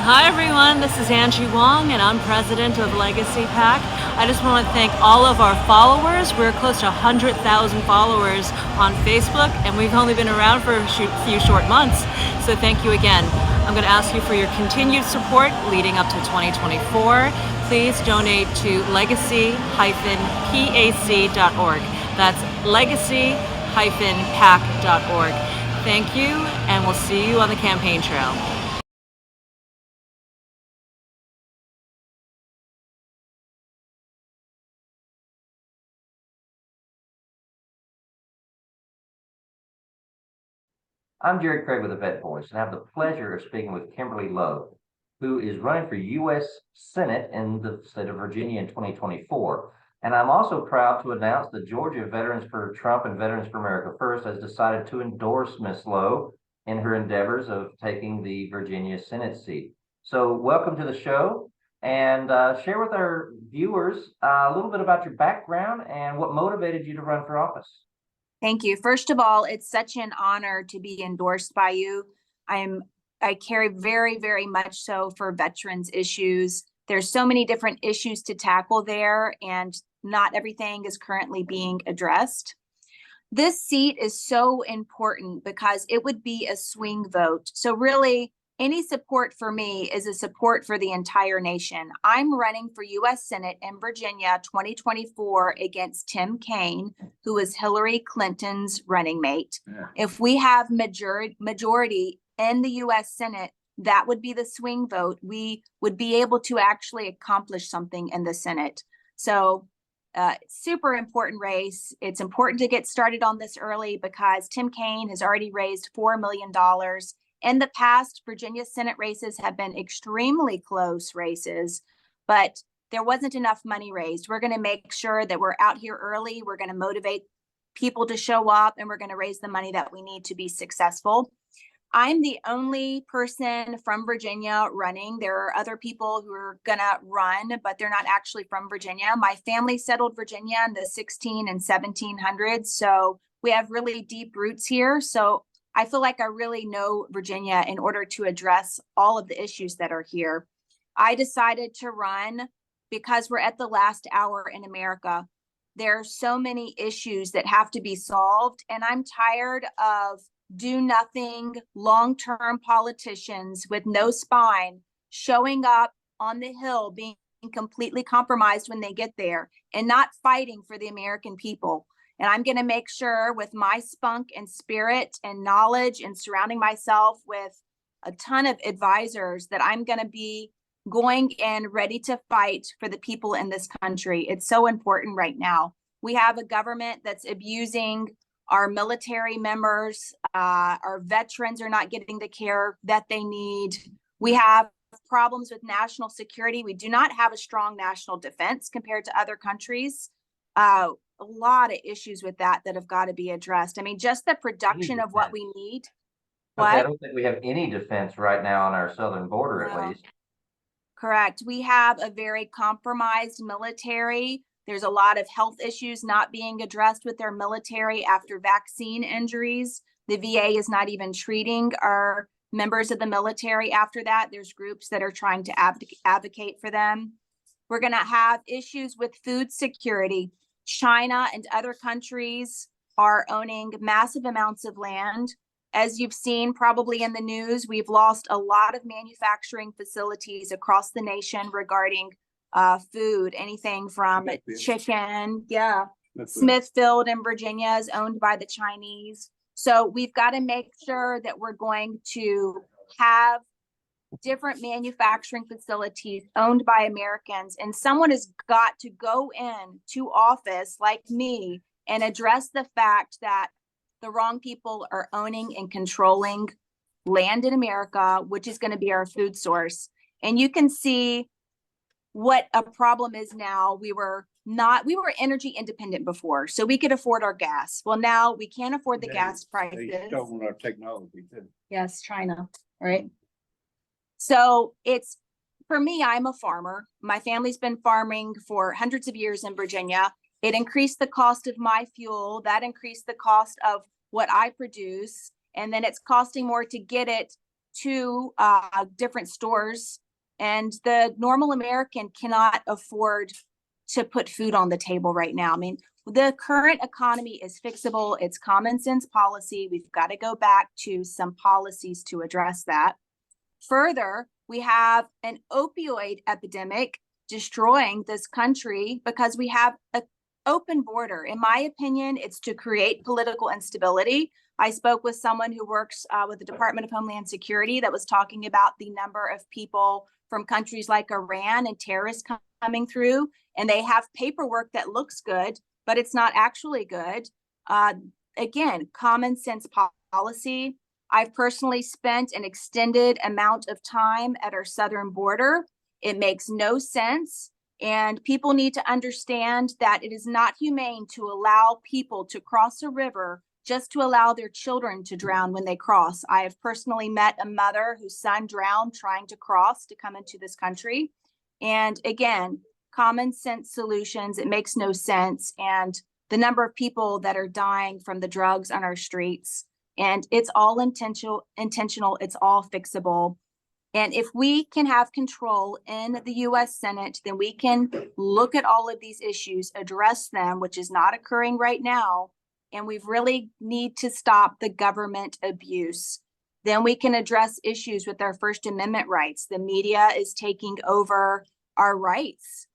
Hi everyone, this is Angie Wong and I'm president of Legacy PAC. I just want to thank all of our followers. We're close to 100,000 followers on Facebook and we've only been around for a few short months. So thank you again. I'm going to ask you for your continued support leading up to 2024. Please donate to legacy-pac.org. That's legacy-pac.org. Thank you, and we'll see you on the campaign trail. I'm Jared Craig with the Vet Voice, and I have the pleasure of speaking with Kimberly Lowe, who is running for U.S. Senate in the state of Virginia in 2024. And I'm also proud to announce that Georgia Veterans for Trump and Veterans for America First has decided to endorse Ms. Lowe in her endeavors of taking the Virginia Senate seat. So welcome to the show, and share with our viewers a little bit about your background and what motivated you to run for office. Thank you. First of all, it's such an honor to be endorsed by you. I care very, very much so for veterans issues. There's so many different issues to tackle there, and not everything is currently being addressed. This seat is so important because it would be a swing vote. So really, any support for me is a support for the entire nation. I'm running for U.S. Senate in Virginia 2024 against Tim Kaine, who is Hillary Clinton's running mate. Yeah. If we have majority in the U.S. Senate, that would be the swing vote. We would be able to actually accomplish something in the Senate. So super important race. It's important to get started on this early because Tim Kaine has already raised $4 million. In the past, Virginia Senate races have been extremely close races, but there wasn't enough money raised. We're going to make sure that we're out here early. We're going to motivate people to show up, and we're going to raise the money that we need to be successful. I'm the only person from Virginia running. There are other people who are going to run, but they're not actually from Virginia. My family settled Virginia in the 16 and 1700s, so we have really deep roots here. So I feel like I really know Virginia in order to address all of the issues that are here. I decided to run because we're at the last hour in America. There are so many issues that have to be solved, and I'm tired of do-nothing, long-term politicians with no spine showing up on the Hill, being completely compromised when they get there, and not fighting for the American people. And I'm going to make sure with my spunk and spirit and knowledge and surrounding myself with a ton of advisors that I'm going to be going in ready to fight for the people in this country. It's so important right now. We have a government that's abusing our military members. Our veterans are not getting the care that they need. We have problems with national security. We do not have a strong national defense compared to other countries. A lot of issues with that have got to be addressed. I mean, just the production of what we need. Okay, I don't think we have any defense right now on our southern border, at least. Correct. We have a very compromised military. There's a lot of health issues not being addressed with their military after vaccine injuries. The VA is not even treating our members of the military after that. There's groups that are trying to advocate for them. We're going to have issues with food security. China and other countries are owning massive amounts of land. As you've seen probably in the news, we've lost a lot of manufacturing facilities across the nation regarding food, anything from chicken. Yeah. Smithfield in Virginia is owned by the Chinese. So we've got to make sure that we're going to have different manufacturing facilities owned by Americans, and someone has got to go in to office like me and address the fact that the wrong people are owning and controlling land in America, which is going to be our food source. And you can see what a problem is now. We were energy independent before, so we could afford our gas. Well, now we can't afford the gas prices. They stole our technology too. Yes, China, right? So it's, for me, I'm a farmer. My family's been farming for hundreds of years in Virginia. It increased the cost of my fuel. That increased the cost of what I produce. And then it's costing more to get it to different stores, and the normal American cannot afford to put food on the table right now. I mean, the current economy is fixable. It's common sense policy. We've got to go back to some policies to address that. Further, we have an opioid epidemic destroying this country because we have an open border. In my opinion, it's to create political instability. I spoke with someone who works with the Department of Homeland Security that was talking about the number of people from countries like Iran and terrorists coming through, and they have paperwork that looks good, but it's not actually good. Again, common sense policy. I've personally spent an extended amount of time at our southern border. It makes no sense. And people need to understand that it is not humane to allow people to cross a river just to allow their children to drown when they cross. I have personally met a mother whose son drowned trying to cross to come into this country. And again, common sense solutions, it makes no sense. And the number of people that are dying from the drugs on our streets, and it's all intentional, it's all fixable. And if we can have control in the US Senate, then we can look at all of these issues, address them, which is not occurring right now. And we really need to stop the government abuse. Then we can address issues with our First Amendment rights. The media is taking over our rights.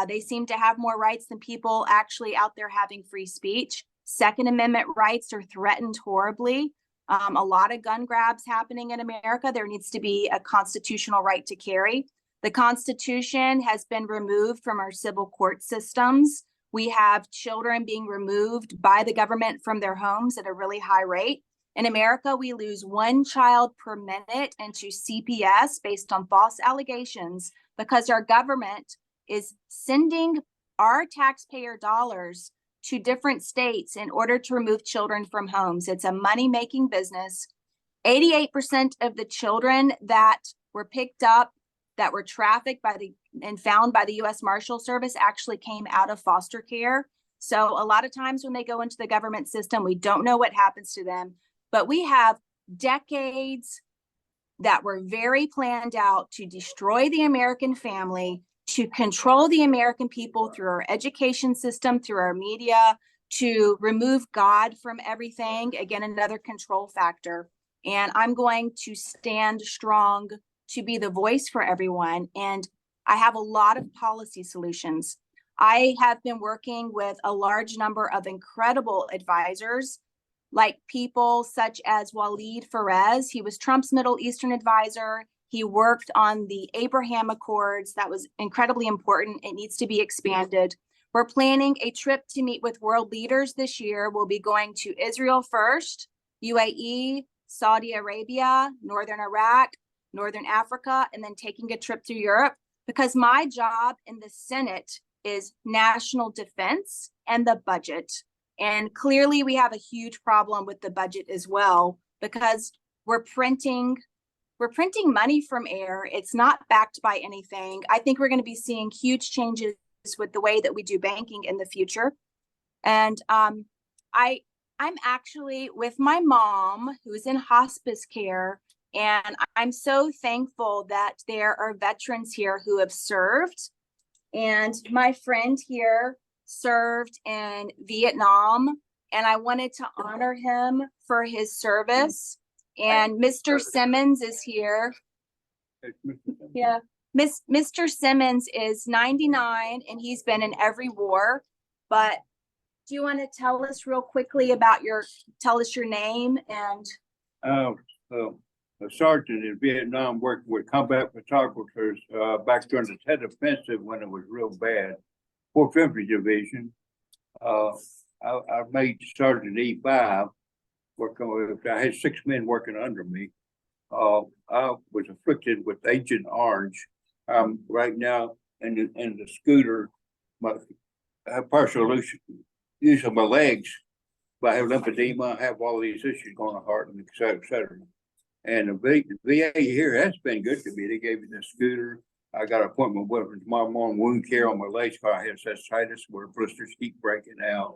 They seem to have more rights than people actually out there having free speech. Second Amendment rights are threatened horribly. A lot of gun grabs happening in America. There needs to be a constitutional right to carry. The Constitution has been removed from our civil court systems. We have children being removed by the government from their homes at a really high rate. In America, we lose 1 child per minute into CPS based on false allegations because our government is sending our taxpayer dollars to different states in order to remove children from homes. It's a money-making business. 88% of the children that were picked up, that were trafficked and found by the U.S. Marshal Service actually came out of foster care. So a lot of times when they go into the government system, we don't know what happens to them. But we have decades that were very planned out to destroy the American family, to control the American people through our education system, through our media, to remove God from everything. Again, another control factor. And I'm going to stand strong to be the voice for everyone. And I have a lot of policy solutions. I have been working with a large number of incredible advisors, like people such as Walid Perez. He was Trump's Middle Eastern advisor. He worked on the Abraham Accords. That was incredibly important. It needs to be expanded. We're planning a trip to meet with world leaders this year. We'll be going to Israel first, UAE, Saudi Arabia, Northern Iraq, Northern Africa, and then taking a trip through Europe, because my job in the Senate is national defense and the budget. And clearly we have a huge problem with the budget as well, because we're printing money from air. It's not backed by anything. I think we're going to be seeing huge changes with the way that we do banking in the future. And I'm actually with my mom, who's in hospice care, and I'm so thankful that there are veterans here who have served. And my friend here served in Vietnam, and I wanted to honor him for his service. And Mr. Simmons is here. Yeah, Mr. Simmons is 99 and he's been in every war. But do you want to tell us real quickly about tell us your name and? A sergeant in Vietnam working with combat photographers back during the Tet Offensive when it was real bad. 4th Infantry Division. I made Sergeant E5. I had 6 men working under me. I was afflicted with Agent Orange. Right now in the scooter, I have partial use of my legs, but I have lymphedema. I have all these issues going on, heart, and et cetera, et cetera. And the VA here has been good to me. They gave me the scooter. I got an appointment with them tomorrow morning, wound care on my legs because I had cystitis where blisters keep breaking out.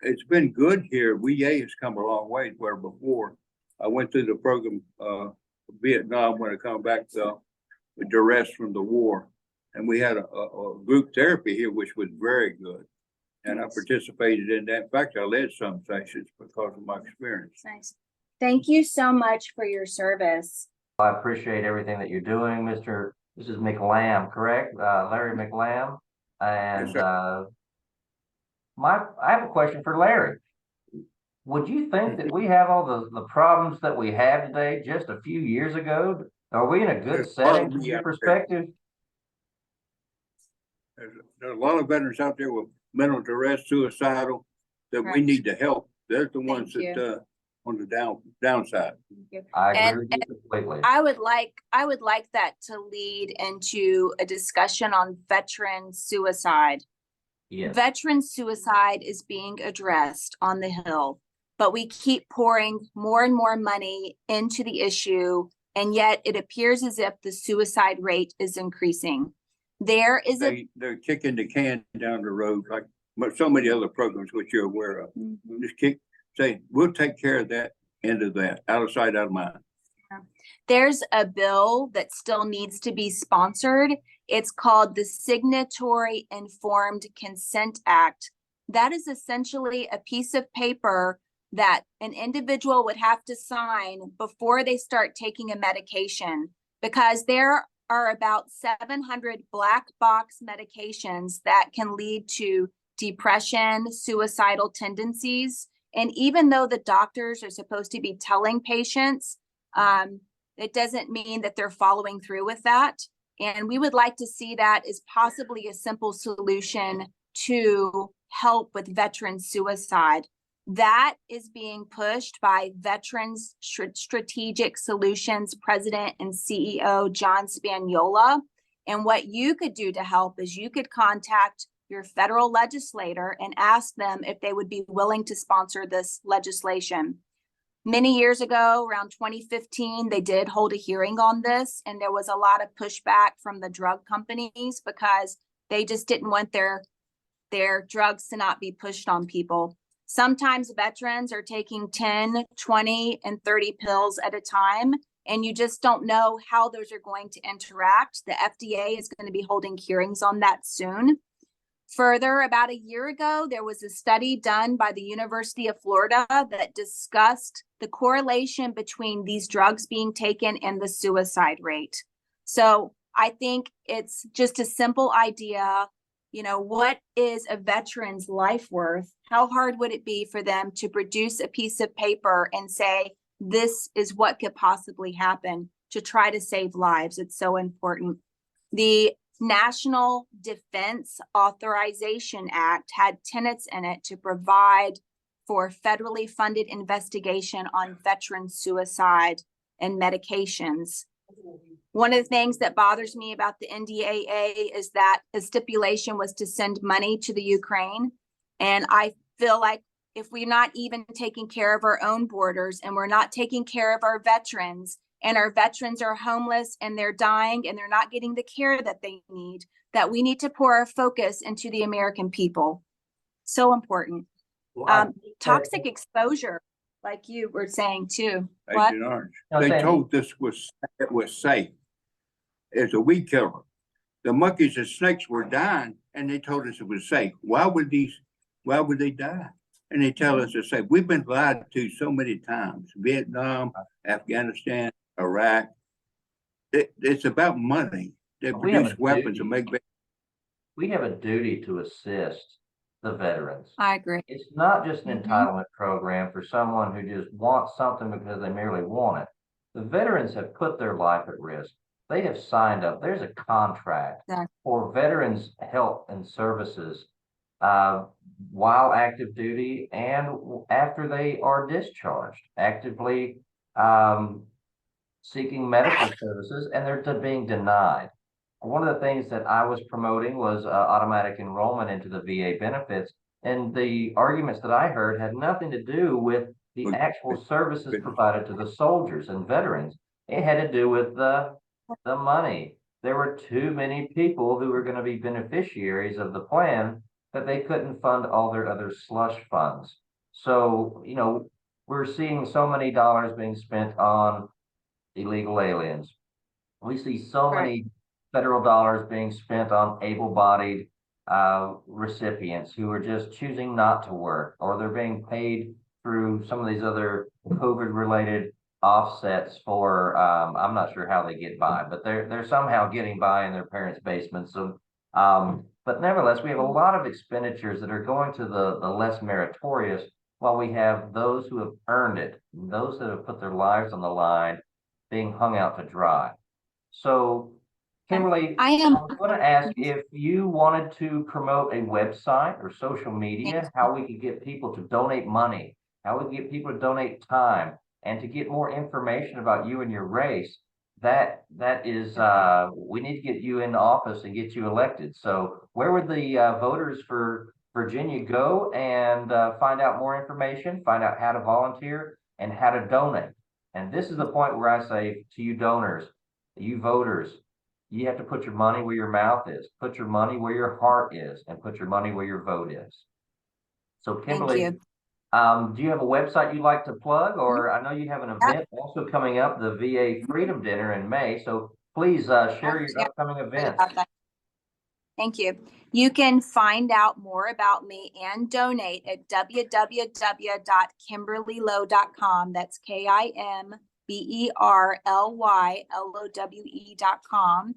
It's been good here. VA has come a long way where before I went through the program Vietnam when I come back with duress from the war. And we had a group therapy here, which was very good. And I participated in that. In fact, I led some sessions because of my experience. Nice. Thank you so much for your service. I appreciate everything that you're doing, this is McLam, correct? Larry McLam. And Yes, I have a question for Larry. Would you think that we have all the problems that we have today just a few years ago? Are we in a good setting from your perspective? There's a lot of veterans out there with mental duress, suicidal, that we Correct. need to help. They're the ones Thank that on the downside. I agree And- with you completely. I would like that to lead into a discussion on veteran suicide. Yes. Veteran suicide is being addressed on the Hill, but we keep pouring more and more money into the issue, and yet it appears as if the suicide rate is increasing. There is They're kicking the can down the road like so many other programs which you're aware of. Just say, we'll take care of that, end of that, out of sight, out of mind. There's a bill that still needs to be sponsored. It's called the Signatory Informed Consent Act. That is essentially a piece of paper that an individual would have to sign before they start taking a medication, because there are about 700 black box medications that can lead to depression, suicidal tendencies. And even though the doctors are supposed to be telling patients, it doesn't mean that they're following through with that. And we would like to see that as possibly a simple solution to help with veteran suicide. That is being pushed by Veterans Strategic Solutions President and CEO John Spaniola. And what you could do to help is you could contact your federal legislator and ask them if they would be willing to sponsor this legislation. Many years ago, around 2015, they did hold a hearing on this, and there was a lot of pushback from the drug companies because they just didn't want their drugs to not be pushed on people. Sometimes veterans are taking 10, 20, and 30 pills at a time, and you just don't know how those are going to interact. The FDA is going to be holding hearings on that soon. Further, about a year ago, there was a study done by the University of Florida that discussed the correlation between these drugs being taken and the suicide rate. So I think it's just a simple idea. You know, what is a veteran's life worth? How hard would it be for them to produce a piece of paper and say, this is what could possibly happen, to try to save lives? It's so important. The National Defense Authorization Act had tenets in it to provide for federally funded investigation on veteran suicide and medications. One of the things that bothers me about the NDAA is that the stipulation was to send money to the Ukraine. And I feel like if we're not even taking care of our own borders and we're not taking care of our veterans, and our veterans are homeless and they're dying and they're not getting the care that they need, that we need to pour our focus into the American people. So important. Toxic exposure, like you were saying too. What? Agent Orange. They told this it was safe. It's a weed killer. The monkeys and snakes were dying, and they told us it was safe. Why would they die? And they tell us it's safe. We've been lied to so many times. Vietnam, Afghanistan, Iraq. It's about money. They produce weapons and make. We have a duty to assist the veterans. I agree. It's not just an entitlement program for someone who just wants something because they merely want it. The veterans have put their life at risk. They have signed up. There's a contract for veterans' help and services while active duty and after they are discharged, actively seeking medical services, and they're being denied. One of the things that I was promoting was automatic enrollment into the VA benefits, and the arguments that I heard had nothing to do with the actual services provided to the soldiers and veterans. It had to do with the money. There were too many people who were going to be beneficiaries of the plan that they couldn't fund all their other slush funds. So, you know, we're seeing so many dollars being spent on illegal aliens. We see so Right. many federal dollars being spent on able-bodied recipients who are just choosing not to work, or they're being paid through some of these other COVID-related offsets for I'm not sure how they get by, but they're somehow getting by in their parents' basements. So but nevertheless, we have a lot of expenditures that are going to the less meritorious, while we have those who have earned it, those that have put their lives on the line being hung out to dry. So Kimberly, I I am. was going to ask if you wanted to promote a website or social media, how we could get people to donate money, how we could get people to donate time, and to get more information about you and your race. That is, we need to get you in office and get you elected. So where would the voters for Virginia go and find out more information, find out how to volunteer and how to donate? And this is the point where I say to you donors, you voters, you have to put your money where your mouth is, put your money where your heart is, and put your money where your vote is. So Thank Kimberly, you. do you have a website you'd like to plug? Or I know you have an Yeah. event also coming up, the VA Freedom Dinner in May. So please share your Yeah. upcoming Sorry events. about that. Thank you. You can find out more about me and donate at www.kimberlylowe.com. That's KIMBERLYLOWE.com.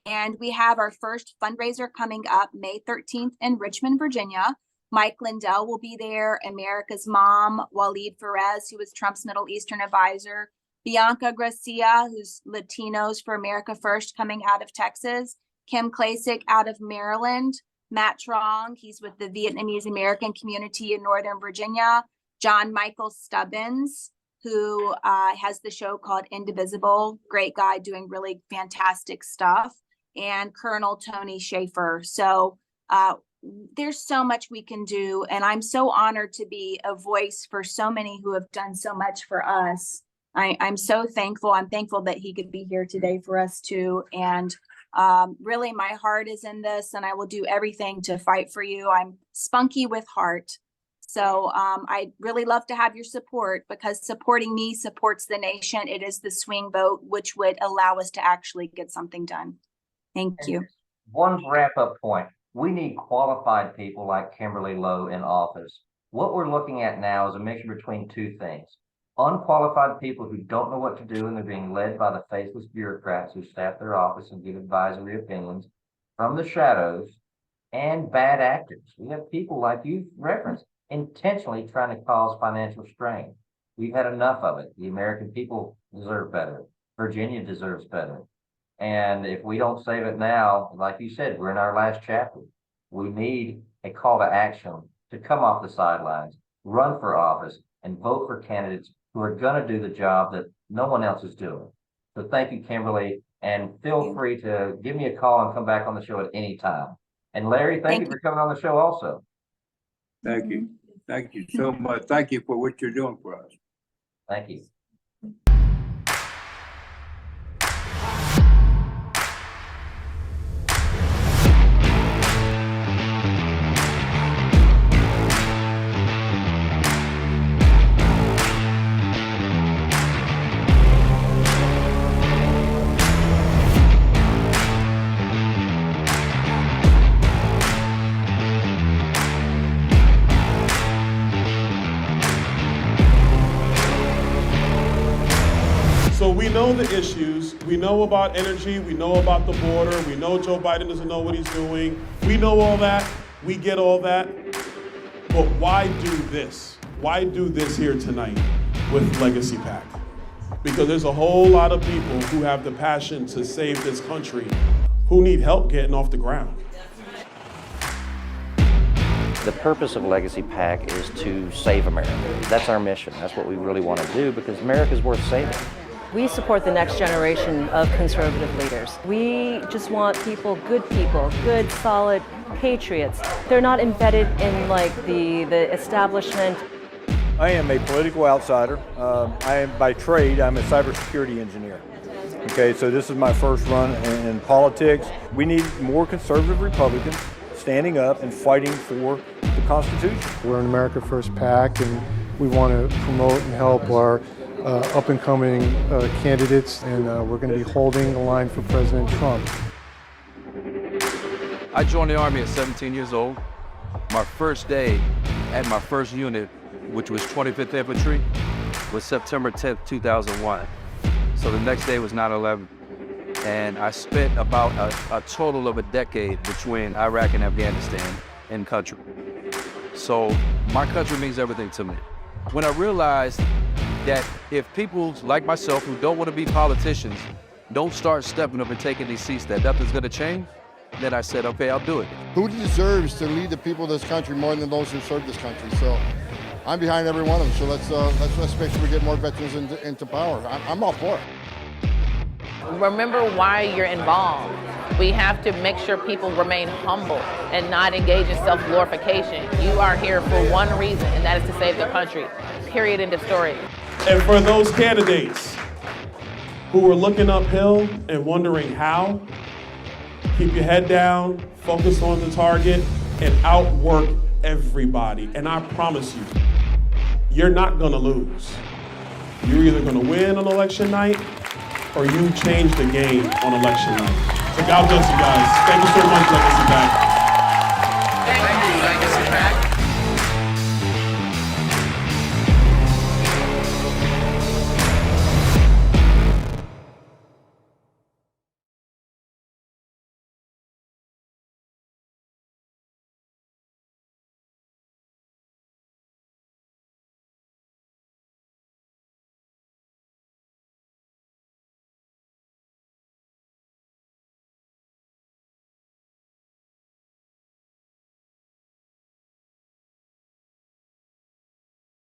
And we have our first fundraiser coming up May 13th in Richmond, Virginia. Mike Lindell will be there, America's Mom, Waleed Perez, who was Trump's Middle Eastern advisor, Bianca Gracia, who's Latinos for America First, coming out of Texas, Kim Klasick out of Maryland, Matt Trong, he's with the Vietnamese American community in Northern Virginia, John Michael Stubbins, who has the show called Indivisible, great guy doing really fantastic stuff, and Colonel Tony Schaefer. So there's so much we can do, and I'm so honored to be a voice for so many who have done so much for us. I'm so thankful. I'm thankful that he could be here today for us too. And really, my heart is in this, and I will do everything to fight for you. I'm spunky with heart. So I'd really love to have your support, because supporting me supports the nation. It is the swing vote, which would allow us to actually get something done. Thank you. One wrap-up point. We need qualified people like Kimberly Lowe in office. What we're looking at now is a mixture between two things. Unqualified people who don't know what to do, and they're being led by the faceless bureaucrats who staff their office and give advisory opinions from the shadows, and bad actors. We have people like you referenced intentionally trying to cause financial strain. We've had enough of it. The American people deserve better. Virginia deserves better. And if we don't save it now, like you said, we're in our last chapter. We need a call to action to come off the sidelines, run for office, and vote for candidates who are going to do the job that no one else is doing. So thank you, Kimberly, and feel free to give me a call and come back on the show at any time. And Larry, thank you for coming on the show also. Thank you. Thank you so much. Thank you for what you're doing for us. Thank you. So we know the issues, we know about energy, we know about the border, we know Joe Biden doesn't know what he's doing. We know all that, we get all that, but why do this? Why do this here tonight with Legacy PAC? Because there's a whole lot of people who have the passion to save this country who need help getting off the ground. The purpose of Legacy PAC is to save America. That's our mission. That's what we really want to do, because America's worth saving. We support the next generation of conservative leaders. We just want good, solid patriots. They're not embedded in like the establishment. I am a political outsider. I am by trade, I'm a cybersecurity engineer. Okay, so this is my first run in politics. We need more conservative Republicans standing up and fighting for the Constitution. We're an America First PAC, and we want to promote and help our up-and-coming candidates, and we're going to be holding the line for President Trump. I joined the Army at 17 years old. My first day at my first unit, which was 25th Infantry, was September 10th, 2001. So the next day was 9/11. And I spent about a total of a decade between Iraq and Afghanistan in country. So my country means everything to me. When I realized that if people like myself who don't want to be politicians don't start stepping up and taking these seats, that nothing's going to change, then I said, okay, I'll do it. Who deserves to lead the people of this country more than those who serve this country? So I'm behind every one of them. So let's make sure we get more veterans into power. I'm all for it. Remember why you're involved. We have to make sure people remain humble and not engage in self-glorification. You are here for one reason, and that is to save the country. Period. End of story. And for those candidates who are looking uphill and wondering how, keep your head down, focus on the target, and outwork everybody. And I promise you, you're not gonna lose. You're either gonna win on election night or you change the game on election night. So God bless you guys. Thank you so much, Legacy Pack.